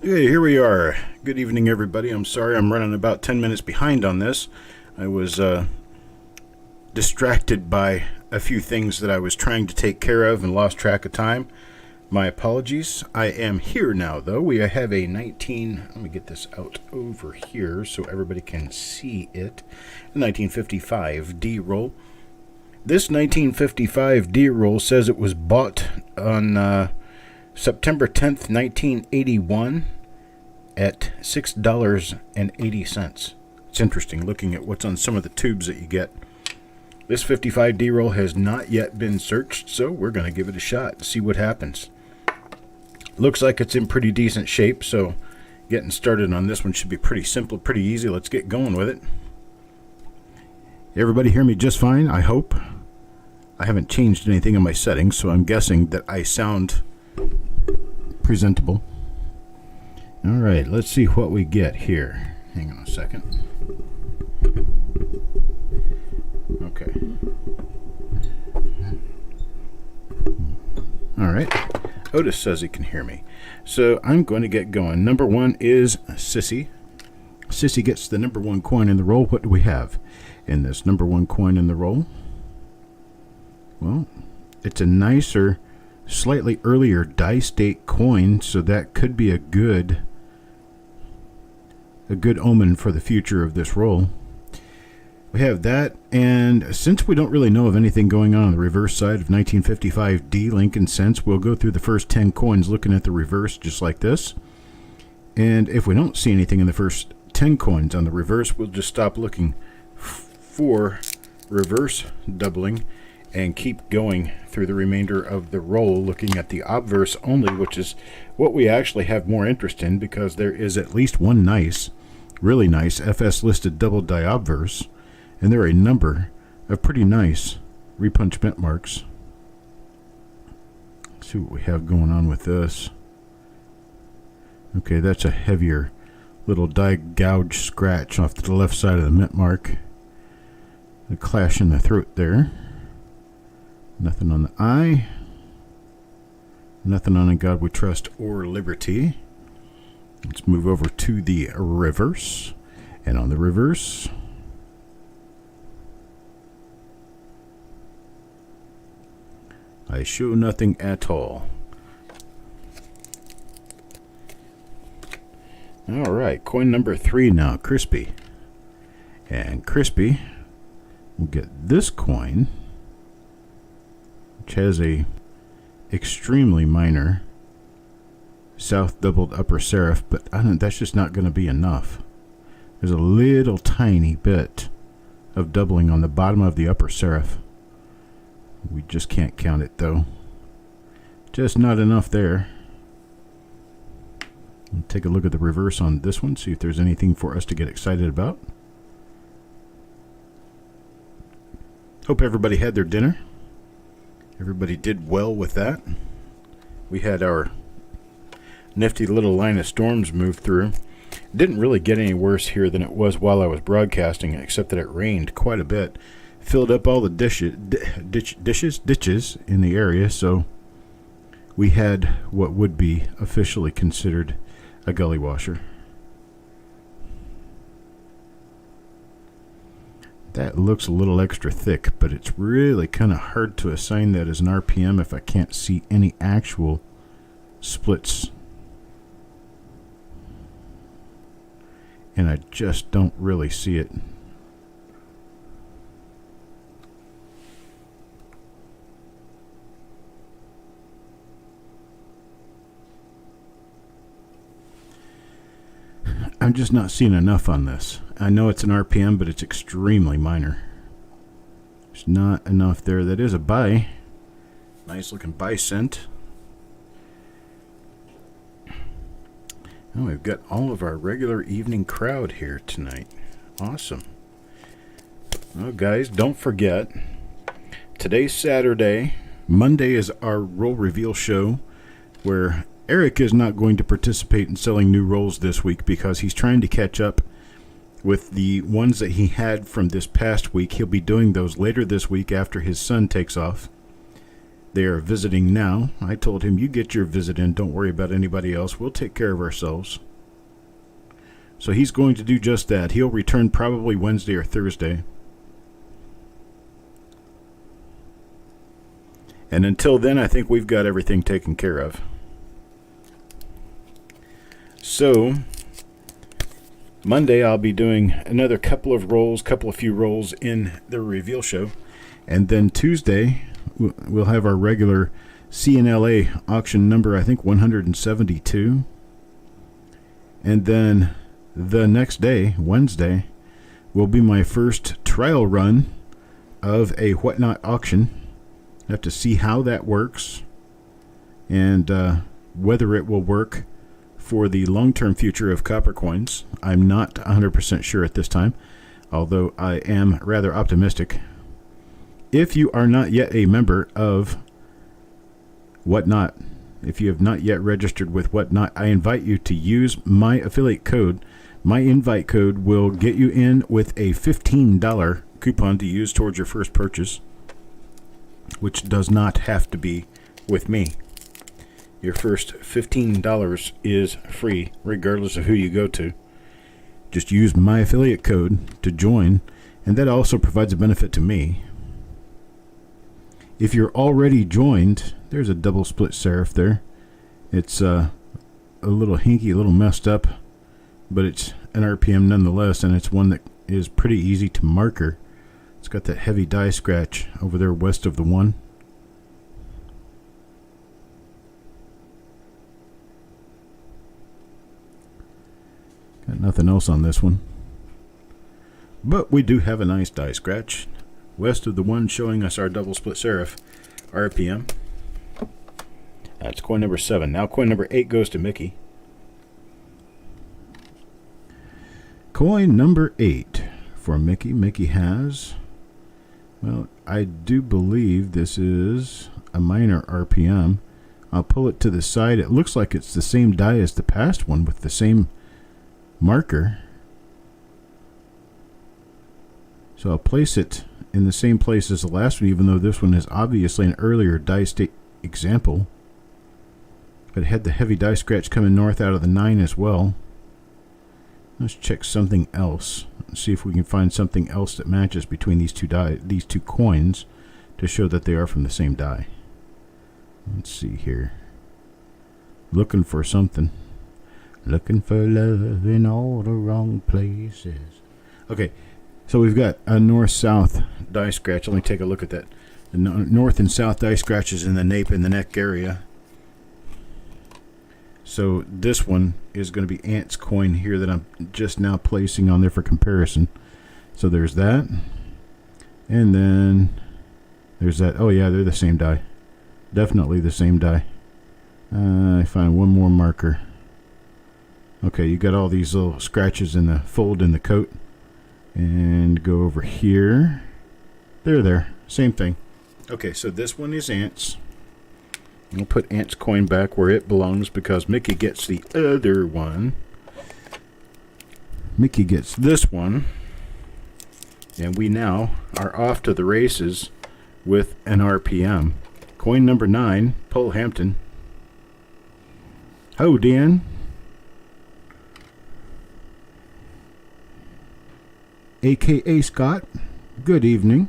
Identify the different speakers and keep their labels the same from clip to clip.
Speaker 1: Hey, here we are. Good evening, everybody. I'm sorry I'm running about 10 minutes behind on this. I was distracted by a few things that I was trying to take care of and lost track of time. My apologies. I am here now, though. We have a let me get this out over here so everybody can see it. A 1955 D-roll. This 1955 D-roll says it was bought on September 10th, 1981 at $6.80. It's interesting looking at what's on some of the tubes that you get. This 55 D-roll has not yet been searched, so we're going to give it a shot and see what happens. Looks like it's in pretty decent shape, so getting started on this one should be pretty simple, pretty easy. Let's get going with it. Everybody hear me just fine, I hope. I haven't changed anything in my settings, so I'm guessing that I sound presentable. All right, let's see what we get here. Hang on a second. Okay. All right. Otis says he can hear me. So I'm going to get going. Number one is Sissy. Sissy gets the number one coin in the roll. What do we have in this number one coin in the roll? Well, it's a nicer, slightly earlier dice date coin, so that could be a good omen for the future of this roll. We have that, and since we don't really know of anything going on the reverse side of 1955 D Lincoln Cents, we'll go through the first 10 coins looking at the reverse just like this. And if we don't see anything in the first 10 coins on the reverse, we'll just stop looking for reverse doubling and keep going through the remainder of the roll looking at the obverse only, which is what we actually have more interest in because there is at least one nice, really nice FS listed double die obverse, and there are a number of pretty nice repunch mint marks. Let's see what we have going on with this. Okay, that's a heavier little die gouge scratch off to the left side of the mint mark. A clash in the throat there. Nothing on the eye. Nothing on In God We Trust or Liberty. Let's move over to the reverse. And on the reverse, I show nothing at all. All right, coin number 3 now, Crispy. And Crispy will get this coin, which has a extremely minor south doubled upper serif, but that's just not going to be enough. There's a little tiny bit of doubling on the bottom of the upper serif. We just can't count it though. Just not enough there. We'll take a look at the reverse on this one, see if there's anything for us to get excited about. Hope everybody had their dinner. Everybody did well with that. We had our nifty little line of storms move through. It didn't really get any worse here than it was while I was broadcasting, except that it rained quite a bit. Filled up all the ditches in the area, so we had what would be officially considered a gully washer. That looks a little extra thick, but it's really kind of hard to assign that as an RPM if I can't see any actual splits. And I just don't really see it. I'm just not seeing enough on this. I know it's an RPM, but it's extremely minor. There's not enough there. That is a buy. Nice looking buy cent. Oh, we've got all of our regular evening crowd here tonight. Awesome. Well, guys, don't forget, today's Saturday. Monday is our roll reveal show where Eric is not going to participate in selling new rolls this week because he's trying to catch up with the ones that he had from this past week. He'll be doing those later this week after his son takes off. They are visiting now. I told him, you get your visit in. Don't worry about anybody else. We'll take care of ourselves. So he's going to do just that. He'll return probably Wednesday or Thursday. And until then, I think we've got everything taken care of. So Monday, I'll be doing another couple of few rolls in the reveal show. And then Tuesday, we'll have our regular CNLA auction number, I think 172. And then the next day, Wednesday, will be my first trial run of a whatnot auction. I have to see how that works and whether it will work for the long-term future of copper coins. I'm not 100% sure at this time, although I am rather optimistic. If you are not yet a member of Whatnot, if you have not yet registered with Whatnot, I invite you to use my affiliate code. My invite code will get you in with a $15 coupon to use towards your first purchase, which does not have to be with me. Your first $15 is free, regardless of who you go to. Just use my affiliate code to join, and that also provides a benefit to me. If you're already joined, there's a double split serif there. It's a little hinky, a little messed up, but it's an RPM nonetheless, and it's one that is pretty easy to marker. It's got that heavy die scratch over there west of the 1. Got nothing else on this one. But we do have a nice die scratch west of the 1, showing us our double split serif RPM. That's coin number 7. Now coin number 8 goes to Mickey. Coin number 8 for Mickey. Mickey has, well, I do believe this is a minor RPM. I'll pull it to the side. It looks like it's the same die as the past one with the same marker. So I'll place it in the same place as the last one, even though this one is obviously an earlier die state example. But it had the heavy die scratch coming north out of the 9 as well. Let's check something else and see if we can find something else that matches between these two coins to show that they are from the same die. Let's see here. Looking for something. Looking for love in all the wrong places. Okay, so we've got a north-south die scratch. Let me take a look at that. The north and south die scratches in the nape and the neck area. So this one is going to be Ant's coin here that I'm just now placing on there for comparison. So there's that. And then there's that. Oh yeah, they're the same die. Definitely the same die. I find one more marker. Okay, you got all these little scratches in the fold in the coat. And go over here. There. Same thing. Okay, so this one is Ant's. We'll put Ant's coin back where it belongs because Mickey gets the other one. Mickey gets this one. And we now are off to the races with an RPM. Coin number 9, Paul Hampton. Ho, Dan. A.K.A. Scott. Good evening.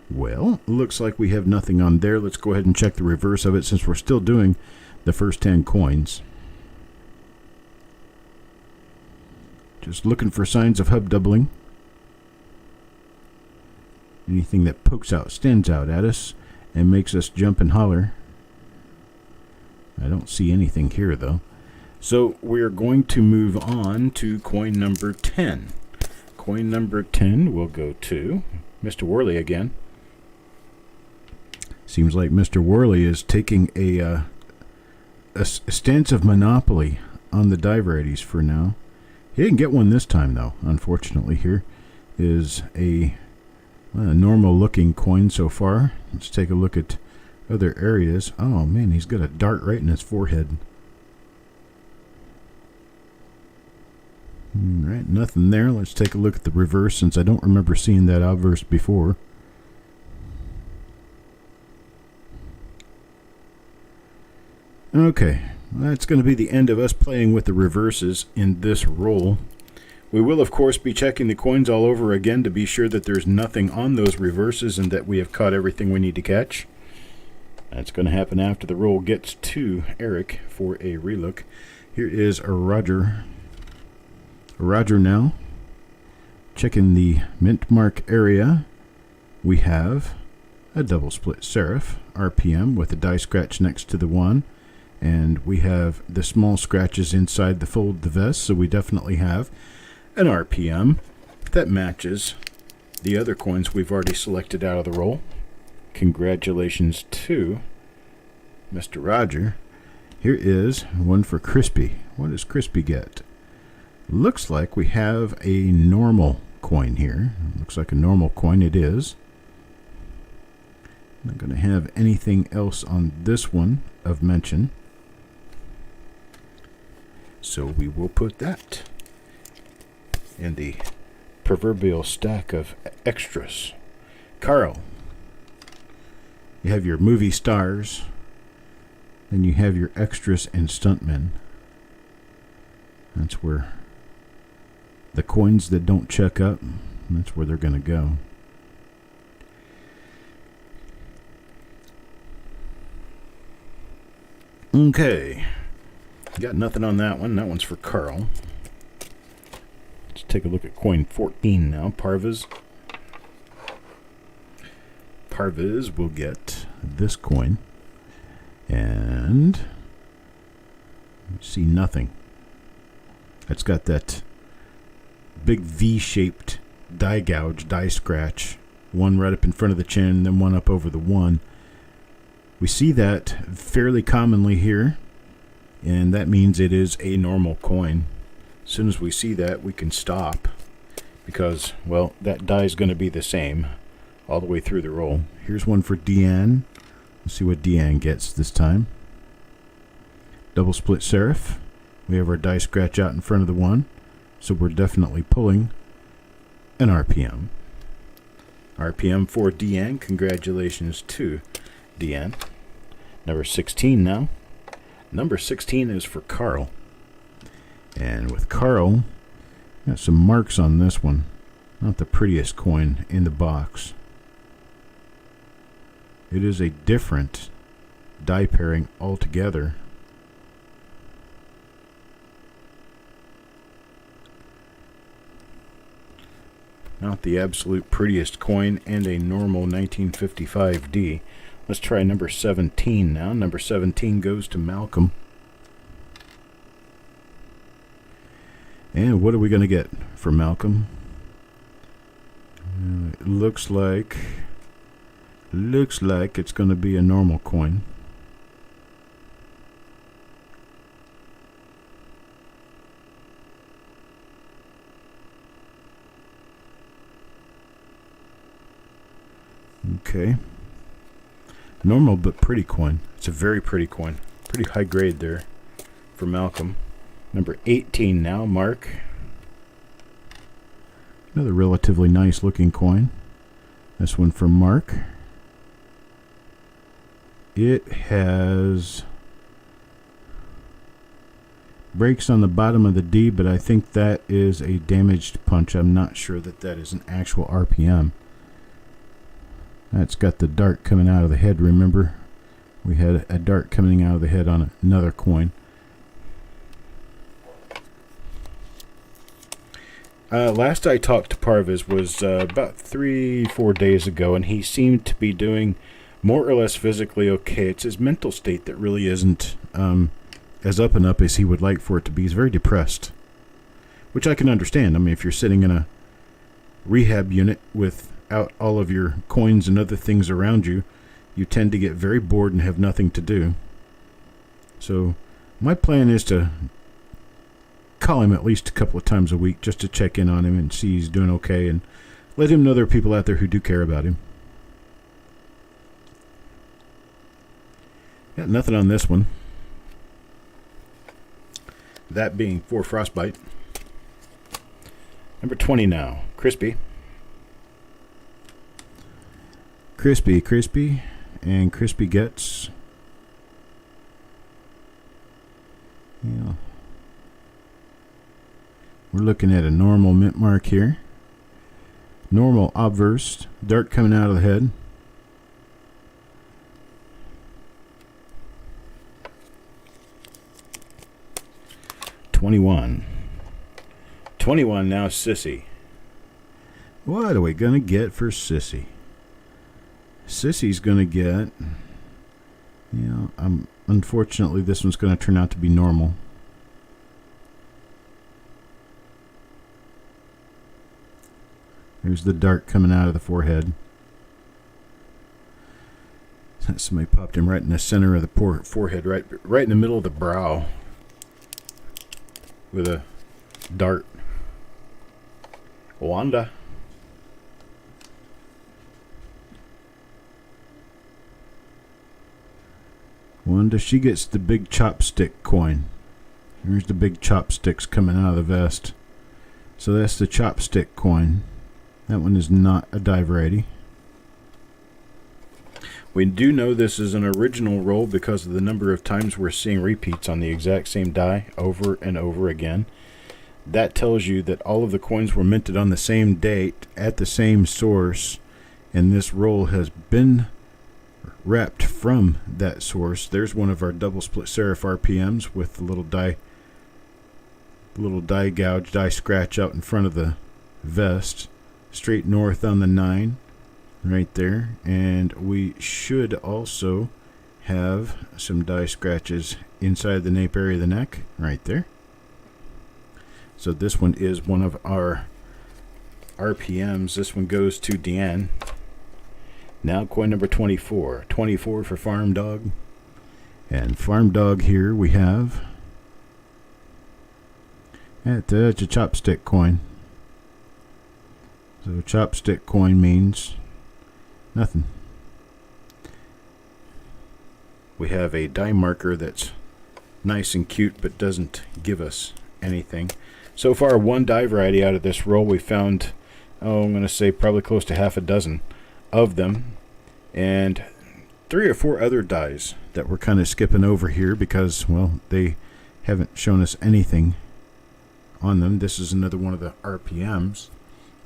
Speaker 1: Well, looks like we have nothing on there. Let's go ahead and check the reverse of it since we're still doing the first 10 coins. Just looking for signs of hub doubling. Anything that pokes out, stands out at us, and makes us jump and holler. I don't see anything here, though. So we're going to move on to coin number 10. Coin number 10 will go to Mr. Worley again. Seems like Mr. Worley is taking a stance of monopoly on the die varieties for now. He didn't get one this time, though. Unfortunately, here is a normal-looking coin so far. Let's take a look at other areas. Oh, man, he's got a dart right in his forehead. Alright, nothing there. Let's take a look at the reverse since I don't remember seeing that obverse before. Okay, that's going to be the end of us playing with the reverses in this roll. We will, of course, be checking the coins all over again to be sure that there's nothing on those reverses and that we have caught everything we need to catch. That's going to happen after the roll gets to Eric for a relook. Here is a Roger. Roger now. Checking the mint mark area. We have a double split serif, RPM, with a die scratch next to the 1. And we have the small scratches inside the fold of the vest, so we definitely have an RPM that matches the other coins we've already selected out of the roll. Congratulations to Mr. Roger. Here is one for Crispy. What does Crispy get? Looks like we have a normal coin here. Looks like a normal coin. It is. Not going to have anything else on this one of mention. So we will put that in the proverbial stack of extras. Carl, you have your movie stars, then you have your extras and stuntmen. That's where the coins that don't check up, that's where they're going to go. Okay. Got nothing on that one. That one's for Carl. Let's take a look at coin 14 now. Parvez. Parvez will get this coin. And see nothing. It's got that big V-shaped die gouge, die scratch. One right up in front of the chin, then one up over the 1. We see that fairly commonly here. And that means it is a normal coin. As soon as we see that, we can stop. Because, well, that die is going to be the same all the way through the roll. Here's one for Deanne. Let's see what Deanne gets this time. Double split serif. We have our die scratch out in front of the 1. So we're definitely pulling an RPM. RPM for Deanne. Congratulations to Deanne. Number 16 now. Number 16 is for Carl. And with Carl, got some marks on this one. Not the prettiest coin in the box. It is a different die pairing altogether. Not the absolute prettiest coin and a normal 1955D. Let's try number 17 now. Number 17 goes to Malcolm. And what are we going to get for Malcolm? It looks like it's going to be a normal coin. Okay. Normal but pretty coin. It's a very pretty coin. Pretty high grade there for Malcolm. Number 18 now, Mark. Another relatively nice looking coin. This one from Mark. It has breaks on the bottom of the D, but I think that is a damaged punch. I'm not sure that that is an actual RPM. That's got the dart coming out of the head, remember? We had a dart coming out of the head on another coin. Last I talked to Parvez was about 3-4 days ago, and he seemed to be doing more or less physically okay. It's his mental state that really isn't as up and up as he would like for it to be. He's very depressed, which I can understand. I mean, if you're sitting in a rehab unit without all of your coins and other things around you, you tend to get very bored and have nothing to do. So my plan is to call him at least a couple of times a week just to check in on him and see he's doing okay and let him know there are people out there who do care about him. Got nothing on this one. That being for Frostbite. Number 20 now. Crispy. Crispy, crispy. And crispy gets... Yeah. We're looking at a normal mint mark here. Normal obverse. Dart coming out of the head. $21. $21 now, Sissy. What are we going to get for Sissy? Sissy's going to get... unfortunately, this one's going to turn out to be normal. There's the dart coming out of the forehead. Somebody popped him right in the center of the forehead, right in the middle of the brow, with a dart. Wanda. Wanda, she gets the big chopstick coin. There's the big chopsticks coming out of the vest. So that's the chopstick coin. That one is not a die variety. We do know this is an original roll because of the number of times we're seeing repeats on the exact same die over and over again. That tells you that all of the coins were minted on the same date at the same source, and this roll has been wrapped from that source. There's one of our double split serif RPMs with the little die gouge, die scratch out in front of the vest. Straight north on the 9 right there, and we should also have some die scratches inside the nape area of the neck right there. So this one is one of our RPMs. This one goes to Deanne. Now coin number 24. 24 for Farm Dog. And Farm Dog here we have that's a chopstick coin. So chopstick coin means nothing. We have a die marker that's nice and cute but doesn't give us anything. So far, one die variety out of this roll. We found, I'm going to say probably close to half a dozen of them, and 3 or 4 other dies that we're kind of skipping over here because, well, they haven't shown us anything on them. This is another one of the RPMs.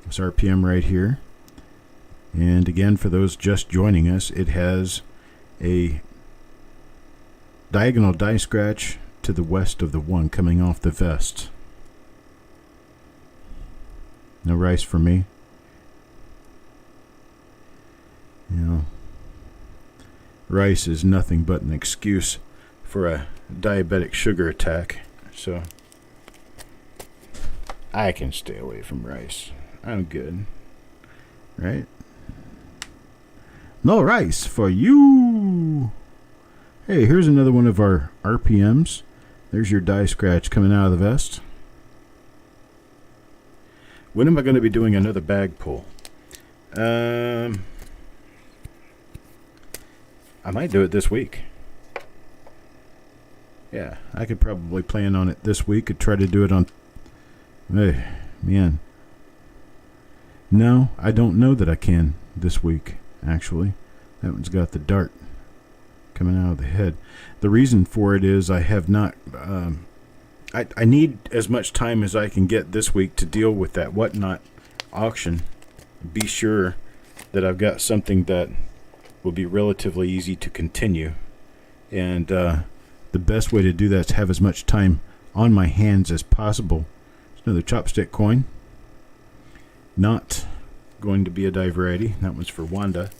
Speaker 1: This RPM right here. And again, for those just joining us, it has a diagonal die scratch to the west of the 1 coming off the vest. No rice for me. Rice is nothing but an excuse for a diabetic sugar attack. So I can stay away from rice. I'm good. Right? No rice for you. Hey, here's another one of our RPMs. There's your die scratch coming out of the vest. When am I going to be doing another bag pull? I might do it this week. Yeah, I could probably plan on it this week and try to do it on... Hey, man. No, I don't know that I can this week, actually. That one's got the dart coming out of the head. The reason for it is I have not... I need as much time as I can get this week to deal with that whatnot auction. Be sure that I've got something that will be relatively easy to continue. And the best way to do that is have as much time on my hands as possible. There's another chopstick coin. Not going to be a die variety. That one's for Wanda.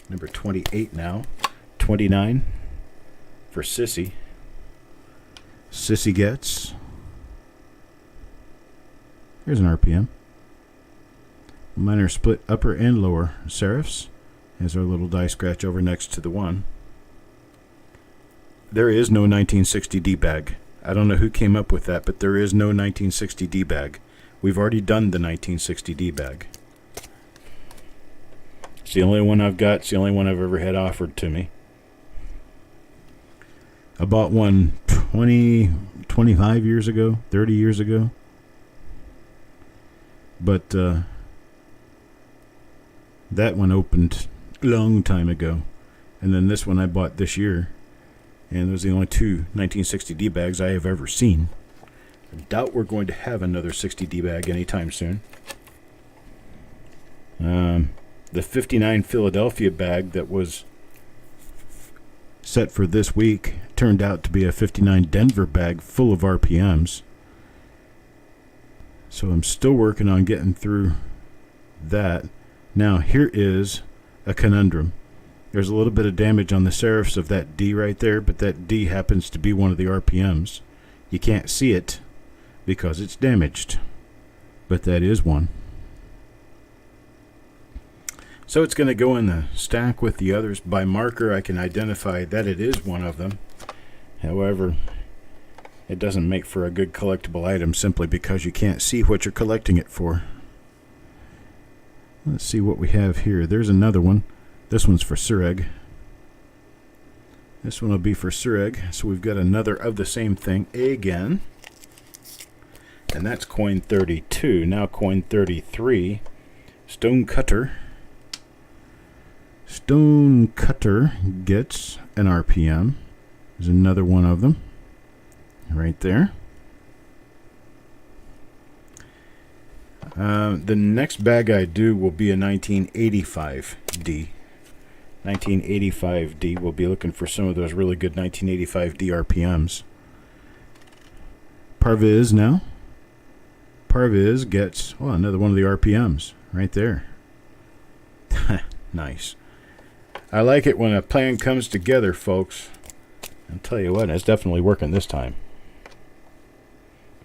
Speaker 1: Number 28 now. 29 for Sissy. Sissy gets... Here's an RPM. Minor split upper and lower serifs. Has our little die scratch over next to the 1. There is no 1960 D-bag. I don't know who came up with that, but there is no 1960 D-bag. We've already done the 1960 D-bag. It's the only one I've got. It's the only one I've ever had offered to me. I bought one 20, 25 years ago, 30 years ago. But that one opened a long time ago. And then this one I bought this year. And those are the only two 1960D bags I have ever seen. I doubt we're going to have another 60D bag anytime soon. The 59 Philadelphia bag that was set for this week turned out to be a 59 Denver bag full of RPMs. So I'm still working on getting through that. Now here is a conundrum. There's a little bit of damage on the serifs of that D right there, but that D happens to be one of the RPMs. You can't see it because it's damaged, but that is one. So it's going to go in the stack with the others. By marker, I can identify that it is one of them. However, it doesn't make for a good collectible item simply because you can't see what you're collecting it for. Let's see what we have here. There's another one. This one's for Sureg. This one will be for Sureg. So we've got another of the same thing again. And that's coin 32. Now coin 33. Stone Cutter. Stone Cutter gets an RPM. There's another one of them right there. The next bag I do will be a 1985D. 1985D. We'll be looking for some of those really good 1985D RPMs. Parviz now. Parviz gets another one of the RPMs right there. Nice. I like it when a plan comes together, folks. I'll tell you what, it's definitely working this time.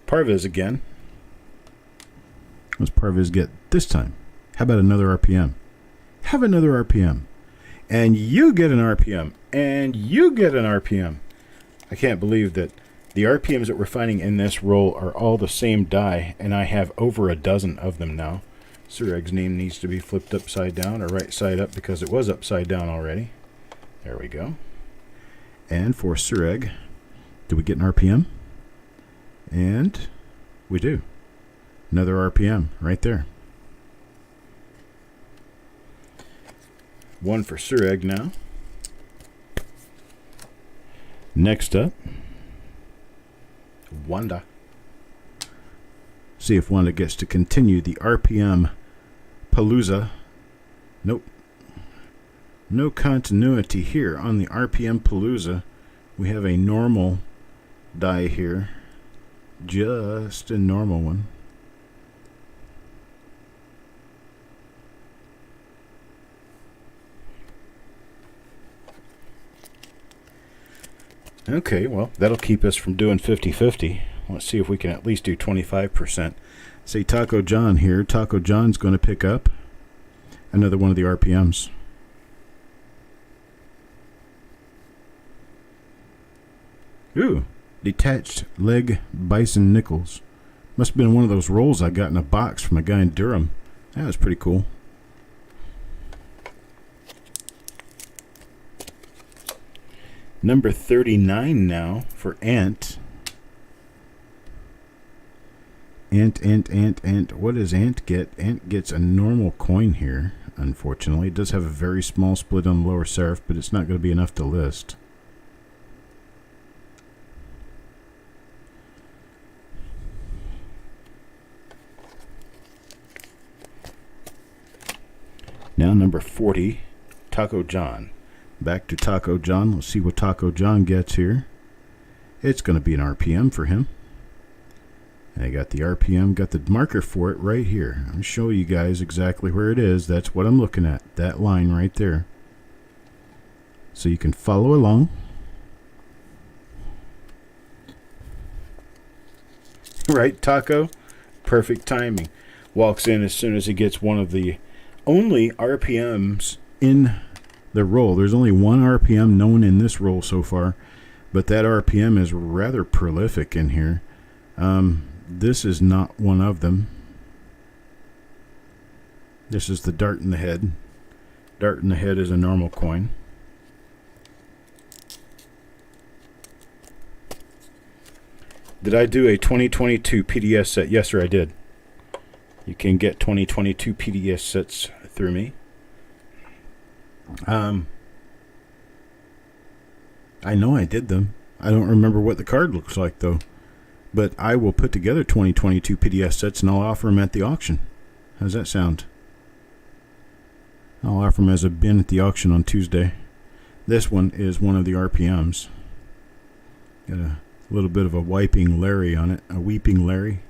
Speaker 1: Parviz again. What does Parviz get this time? How about another RPM? Have another RPM. And you get an RPM. And you get an RPM. I can't believe that the RPMs that we're finding in this roll are all the same die, and I have over a dozen of them now. Sureg's name needs to be flipped upside down or right side up because it was upside down already. There we go. And for Sureg, do we get an RPM? And we do. Another RPM right there. One for Sureg now. Next up, Wanda. See if Wanda gets to continue the RPM Palooza. Nope. No continuity here on the RPM Palooza. We have a normal die here. Just a normal one. Okay, well, that'll keep us from doing 50-50. Let's see if we can at least do 25%. Say Taco John here. Taco John's going to pick up another one of the RPMs. Ooh, detached leg bison nickels. Must have been one of those rolls I got in a box from a guy in Durham. That was pretty cool. Number 39 now for Ant. Ant. What does Ant get? Ant gets a normal coin here, unfortunately. It does have a very small split on the lower serif, but it's not going to be enough to list. Now number 40, Taco John. Back to Taco John. Let's see what Taco John gets here. It's going to be an RPM for him. And I got the RPM, got the marker for it right here. I'm going to show you guys exactly where it is. That's what I'm looking at. That line right there. So you can follow along. Right, Taco? Perfect timing. Walks in as soon as he gets one of the only RPMs in the roll. There's only one RPM known in this roll so far, but that RPM is rather prolific in here. This is not one of them. This is the Dart in the Head. Dart in the Head is a normal coin. Did I do a 2022 PDS set? Yes, sir, I did. You can get 2022 PDS sets through me. I know I did them. I don't remember what the card looks like, though. But I will put together 2022 PDS sets, and I'll offer them at the auction. How's that sound? I'll offer them as a bin at the auction on Tuesday. This one is one of the RPMs. Got a little bit of a wiping Larry on it. A weeping Larry.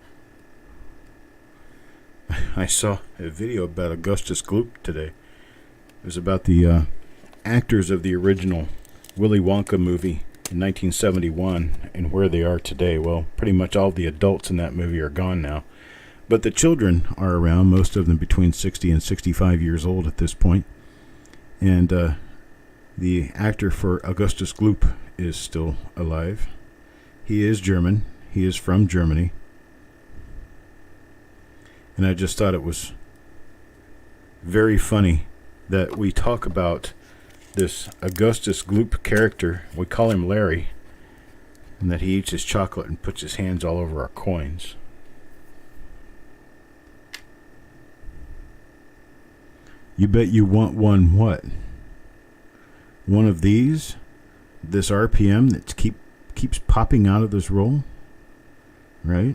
Speaker 1: I saw a video about Augustus Gloop today. It was about the actors of the original Willy Wonka movie in 1971 and where they are today. Well, pretty much all the adults in that movie are gone now. But the children are around, most of them between 60 and 65 years old at this point. And the actor for Augustus Gloop is still alive. He is German. He is from Germany. And I just thought it was very funny that we talk about this Augustus Gloop character. We call him Larry. And that he eats his chocolate and puts his hands all over our coins. You bet you want one what? One of these? This RPM that keeps popping out of this roll? Right?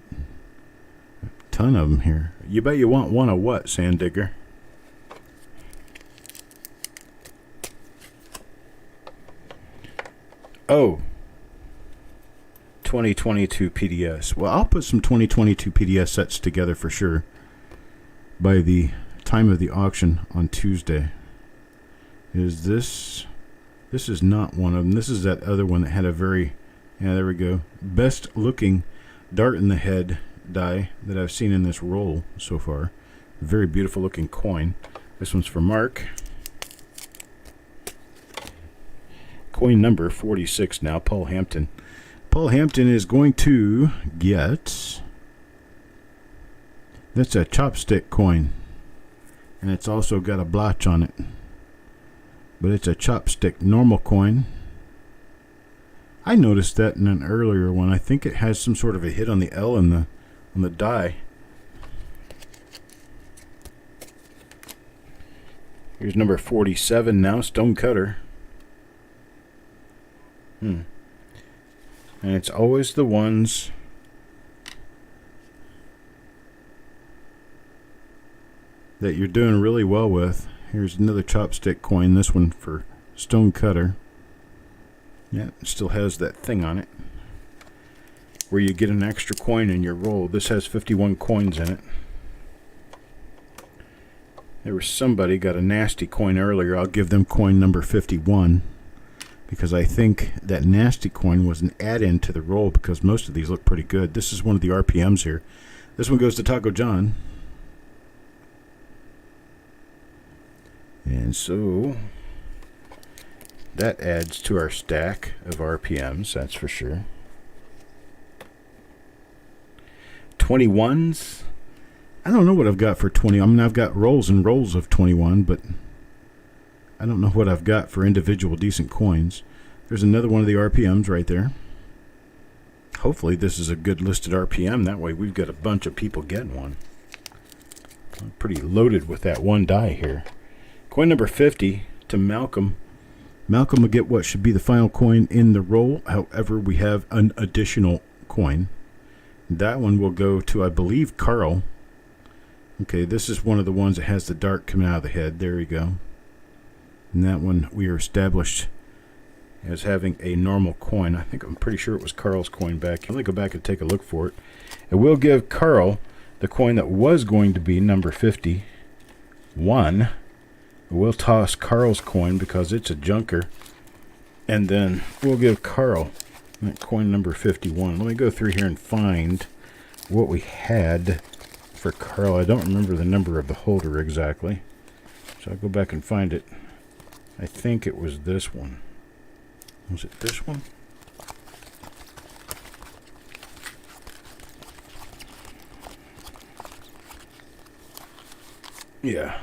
Speaker 1: A ton of them here. You bet you want one of what, Sand Digger? Oh. 2022 PDS. Well, I'll put some 2022 PDS sets together for sure by the time of the auction on Tuesday. Is this is not one of them. This is that other one that had a very, yeah, there we go, best looking dart in the head die that I've seen in this roll so far. Very beautiful looking coin. This one's for Mark. Coin number 46 now, Paul Hampton. Paul Hampton is going to get, that's a chopstick coin. And it's also got a blotch on it. But it's a chopstick normal coin. I noticed that in an earlier one. I think it has some sort of a hit on the L on the die. Here's number 47 now, Stone Cutter. And it's always the ones that you're doing really well with. Here's another chopstick coin, this one for Stone Cutter. Yeah, it still has that thing on it where you get an extra coin in your roll. This has 51 coins in it. There was somebody got a nasty coin earlier. I'll give them coin number 51 because I think that nasty coin was an add-in to the roll because most of these look pretty good. This is one of the RPMs here. This one goes to Taco John. And so that adds to our stack of RPMs, that's for sure. 21s. I don't know what I've got for 20. I mean, I've got rolls and rolls of 21, but I don't know what I've got for individual decent coins. There's another one of the RPMs right there. Hopefully this is a good listed RPM. That way we've got a bunch of people getting one. I'm pretty loaded with that one die here. Coin number 50 to Malcolm. Malcolm will get what should be the final coin in the roll. However, we have an additional coin. That one will go to, I believe, Carl. Okay, this is one of the ones that has the dart coming out of the head. There we go. And that one we are established as having a normal coin. I'm pretty sure it was Carl's coin back. Let me go back and take a look for it. And we'll give Carl the coin that was going to be number 51. We'll toss Carl's coin because it's a junker. And then we'll give Carl that coin number 51. Let me go through here and find what we had for Carl. I don't remember the number of the holder exactly. So I'll go back and find it. I think it was this one. Was it this one? Yeah.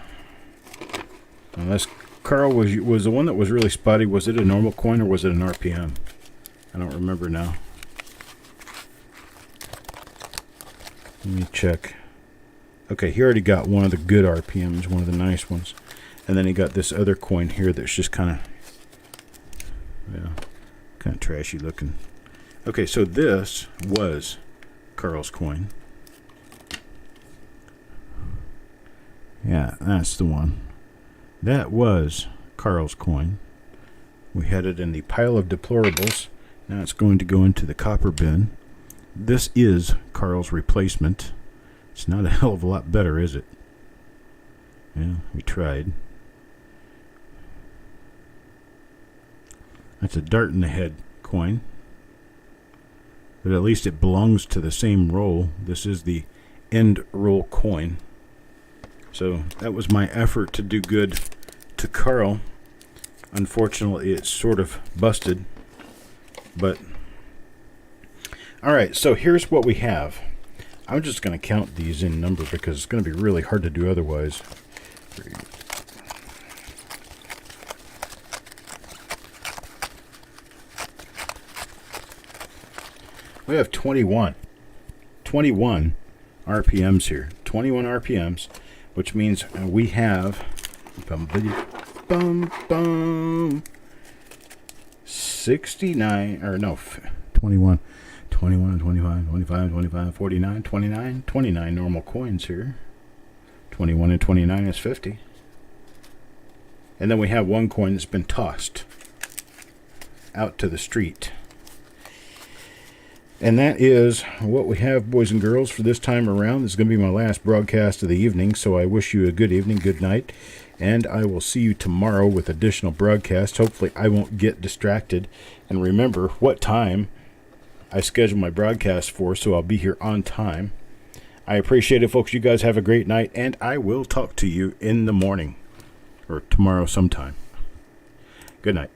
Speaker 1: Unless Carl was the one that was really spotty. Was it a normal coin or was it an RPM? I don't remember now. Let me check. Okay, he already got one of the good RPMs, one of the nice ones. And then he got this other coin here that's just kind of trashy looking. Okay, so this was Carl's coin. Yeah, that's the one. That was Carl's coin. We had it in the pile of deplorables. Now it's going to go into the copper bin. This is Carl's replacement. It's not a hell of a lot better, is it? Yeah, we tried. That's a dart in the head coin. But at least it belongs to the same roll. This is the end roll coin. So that was my effort to do good to Carl. Unfortunately, it's sort of busted. But, alright, so here's what we have. I'm just going to count these in number because it's going to be really hard to do otherwise. We have 21 RPMs here. 21 RPMs, which means we have 69, or no, 21, 25, 49, 29 normal coins here. 21 and 29 is 50. And then we have one coin that's been tossed out to the street. And that is what we have, boys and girls, for this time around. This is going to be my last broadcast of the evening, so I wish you a good evening, good night, and I will see you tomorrow with additional broadcasts. Hopefully I won't get distracted. And remember what time I schedule my broadcast for, so I'll be here on time. I appreciate it, folks. You guys have a great night, and I will talk to you in the morning, or tomorrow sometime. Good night.